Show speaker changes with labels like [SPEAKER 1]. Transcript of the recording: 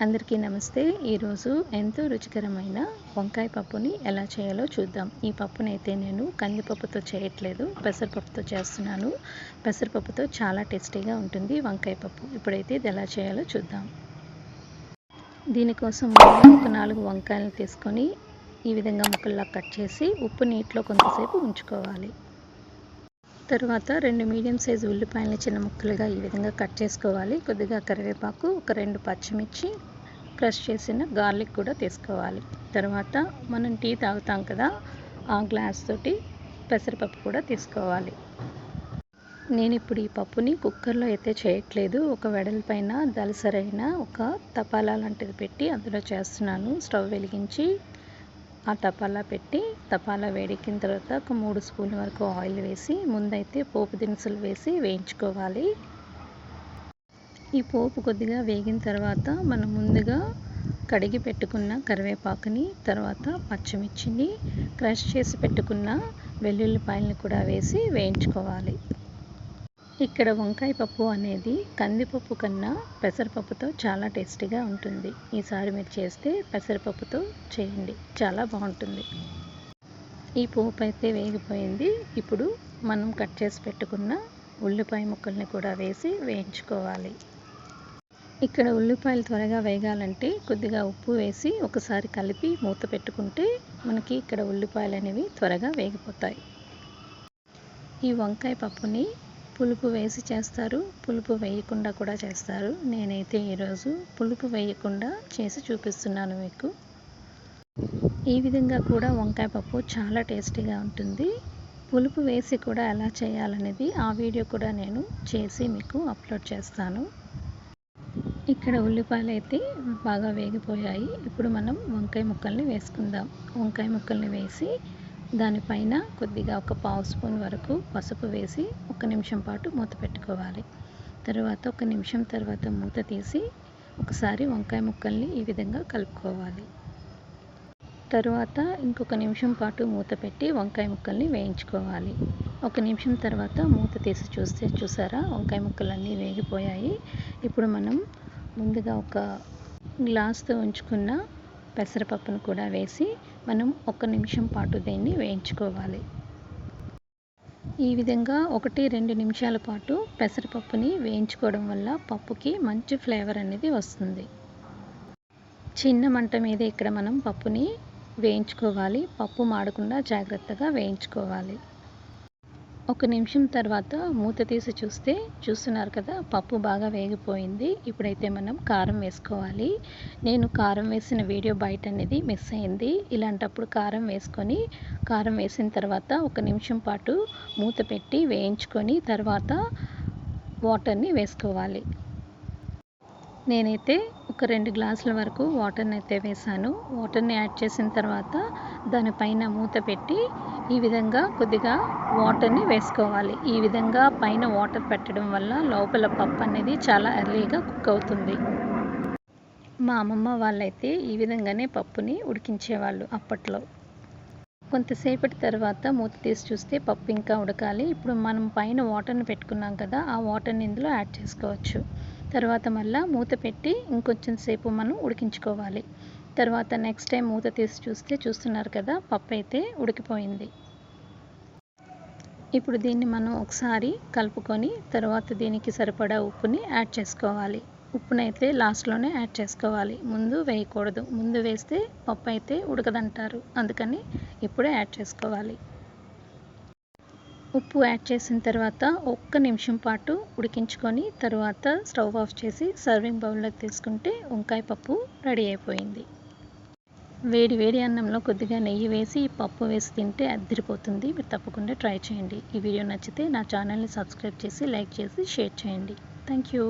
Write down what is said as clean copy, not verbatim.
[SPEAKER 1] అందరికీ నమస్తే. ఈరోజు ఎంతో రుచికరమైన వంకాయ పప్పుని ఎలా చేయాలో చూద్దాం. ఈ పప్పునైతే నేను కందిపప్పుతో చేయట్లేదు, పెసరపప్పుతో చేస్తున్నాను. పెసరపప్పుతో చాలా టేస్టీగా ఉంటుంది వంకాయ పప్పు. ఇప్పుడైతే ఇది ఎలా చేయాలో చూద్దాం. దీనికోసం ఒక 4 వంకాయలు తీసుకొని ఈ విధంగా ముక్కల్లా కట్ చేసి ఉప్పు నీటిలో కొంతసేపు ఉంచుకోవాలి. తర్వాత 2 మీడియం సైజు ఉల్లిపాయలని చిన్న ముక్కలుగా ఈ విధంగా కట్ చేసుకోవాలి. కొద్దిగా కరివేపాకు, ఒక 2 పచ్చిమిర్చి, క్రష్ చేసిన గార్లిక్ కూడా తీసుకోవాలి. తర్వాత మనం టీ తాగుతాం కదా, ఆ గ్లాస్ తోటి పెసరపప్పు కూడా తీసుకోవాలి. నేను ఇప్పుడు ఈ పప్పుని కుక్కర్లో అయితే చేయట్లేదు. ఒక వెడల్పైన దలసరైన ఒక తపాలా లాంటిది పెట్టి అందులో చేస్తున్నాను. స్టవ్ వెలిగించి ఆ తపాలా పెట్టి తపాలా వేడెక్కిన తర్వాత ఒక 3 స్పూన్ల వరకు ఆయిల్ వేసి ముందైతే పోపు దినుసులు వేసి వేయించుకోవాలి. ఈ పోపు కొద్దిగా వేగిన తర్వాత మనం ముందుగా కడిగి పెట్టుకున్న కరివేపాకుని, తర్వాత పచ్చిమిర్చిని, క్రష్ చేసి పెట్టుకున్న వెల్లుల్లిపాయలను కూడా వేసి వేయించుకోవాలి. ఇక్కడ వంకాయ పప్పు అనేది కందిపప్పు కన్నా పెసరపప్పుతో చాలా టేస్టీగా ఉంటుంది. ఈసారి మీరు చేస్తే పెసరపప్పుతో చేయండి, చాలా బాగుంటుంది. ఈ పోపు అయితే వేగిపోయింది. ఇప్పుడు మనం కట్ చేసి పెట్టుకున్న ఉల్లిపాయ ముక్కల్ని కూడా వేసి వేయించుకోవాలి. ఇక్కడ ఉల్లిపాయలు త్వరగా వేగాలంటే కొద్దిగా ఉప్పు వేసి ఒకసారి కలిపి మూత పెట్టుకుంటే మనకి ఇక్కడ ఉల్లిపాయలు అనేవి త్వరగా వేగిపోతాయి. ఈ వంకాయ పప్పుని పులుపు వేసి చేస్తారు, పులుపు వేయకుండా కూడా చేస్తారు. నేనైతే ఈరోజు పులుపు వేయకుండా చేసి చూపిస్తున్నాను మీకు. ఈ విధంగా కూడా వంకాయ పప్పు చాలా టేస్టీగా ఉంటుంది. పులుపు వేసి కూడా ఎలా చేయాలనేది ఆ వీడియో కూడా నేను చేసి మీకు అప్లోడ్ చేస్తాను. ఇక్కడ ఉల్లిపాయలు అయితే బాగా వేగిపోయాయి. ఇప్పుడు మనం వంకాయ ముక్కల్ని వేసుకుందాం. వంకాయ ముక్కల్ని వేసి దానిపైన కొద్దిగా ఒక 1/2 స్పూన్ వరకు పసుపు వేసి 1 నిమిషం పాటు మూత పెట్టుకోవాలి. తర్వాత 1 నిమిషం తర్వాత మూత తీసి ఒకసారి వంకాయ ముక్కల్ని ఈ విధంగా కలుపుకోవాలి. తర్వాత ఇంకొక నిమిషం పాటు మూత పెట్టి వంకాయ ముక్కల్ని వేయించుకోవాలి. 1 నిమిషం తర్వాత మూత తీసి చూసారా, వంకాయ ముక్కలన్నీ వేగిపోయాయి. ఇప్పుడు మనం ముందుగా ఒక గ్లాస్తో ఉంచుకున్న పెసరపప్పును కూడా వేసి మనం 1 నిమిషం పాటు దీన్ని వేయించుకోవాలి. ఈ విధంగా 1-2 నిమిషాల పాటు పెసరపప్పుని వేయించుకోవడం వల్ల పప్పుకి మంచి ఫ్లేవర్ అనేది వస్తుంది. చిన్న మంట మీద ఇక్కడ మనం పప్పుని వేయించుకోవాలి. పప్పు మాడకుండా జాగ్రత్తగా వేయించుకోవాలి. 1 నిమిషం తర్వాత మూత తీసి చూస్తున్నారు కదా, పప్పు బాగా వేగిపోయింది. ఇప్పుడైతే మనం కారం వేసుకోవాలి. నేను కారం వేసిన వీడియో బయట అనేది మిస్ అయింది. ఇలాంటప్పుడు కారం వేసిన తర్వాత 1 నిమిషం పాటు మూత పెట్టి వేయించుకొని తర్వాత వాటర్ని వేసుకోవాలి. నేనైతే ఒక 2 గ్లాసుల వరకు వాటర్ని అయితే వేసాను. వాటర్ని యాడ్ చేసిన తర్వాత దానిపైన మూత పెట్టి ఈ విధంగా కొద్దిగా వాటర్ని వేసుకోవాలి. ఈ విధంగా పైన వాటర్ పెట్టడం వల్ల లోపల పప్పు అనేది చాలా ఎర్లీగా కుక్ అవుతుంది. మా అమ్మమ్మ వాళ్ళైతే ఈ విధంగానే పప్పుని ఉడికించేవాళ్ళు అప్పట్లో. కొంతసేపటి తర్వాత మూత తీసి చూస్తే పప్పు ఇంకా ఉడకాలి. ఇప్పుడు మనం పైన వాటర్ని పెట్టుకున్నాం కదా, ఆ వాటర్ని ఇందులో యాడ్ చేసుకోవచ్చు. తర్వాత మళ్ళీ మూత పెట్టి ఇంకొంచెం సేపు మనం ఉడికించుకోవాలి. తర్వాత నెక్స్ట్ టైం మూత తీసి చూస్తున్నారు కదా, పప్పు అయితే ఉడికిపోయింది. ఇప్పుడు దీన్ని మనం ఒకసారి కలుపుకొని తర్వాత దీనికి సరిపడా ఉప్పుని యాడ్ చేసుకోవాలి. ఉప్పునైతే లాస్ట్లోనే యాడ్ చేసుకోవాలి, ముందు వేయకూడదు. ముందు వేస్తే పప్పు అయితే ఉడకదంటారు, అందుకని ఇప్పుడే యాడ్ చేసుకోవాలి. ఉప్పు యాడ్ చేసిన తర్వాత 1 నిమిషం పాటు ఉడికించుకొని తర్వాత స్టవ్ ఆఫ్ చేసి సర్వింగ్ బౌల్లోకి తీసుకుంటే వంకాయ పప్పు రెడీ అయిపోయింది. వేడి వేడి అన్నంలో కొద్దిగా నెయ్యి వేసి పప్పు వేసి తింటే అదిరిపోతుంది. మీరు తప్పకుండా ట్రై చేయండి. ఈ వీడియో నచ్చితే నా ఛానల్ని సబ్స్క్రైబ్ చేసి లైక్ చేసి షేర్ చేయండి. Thank you.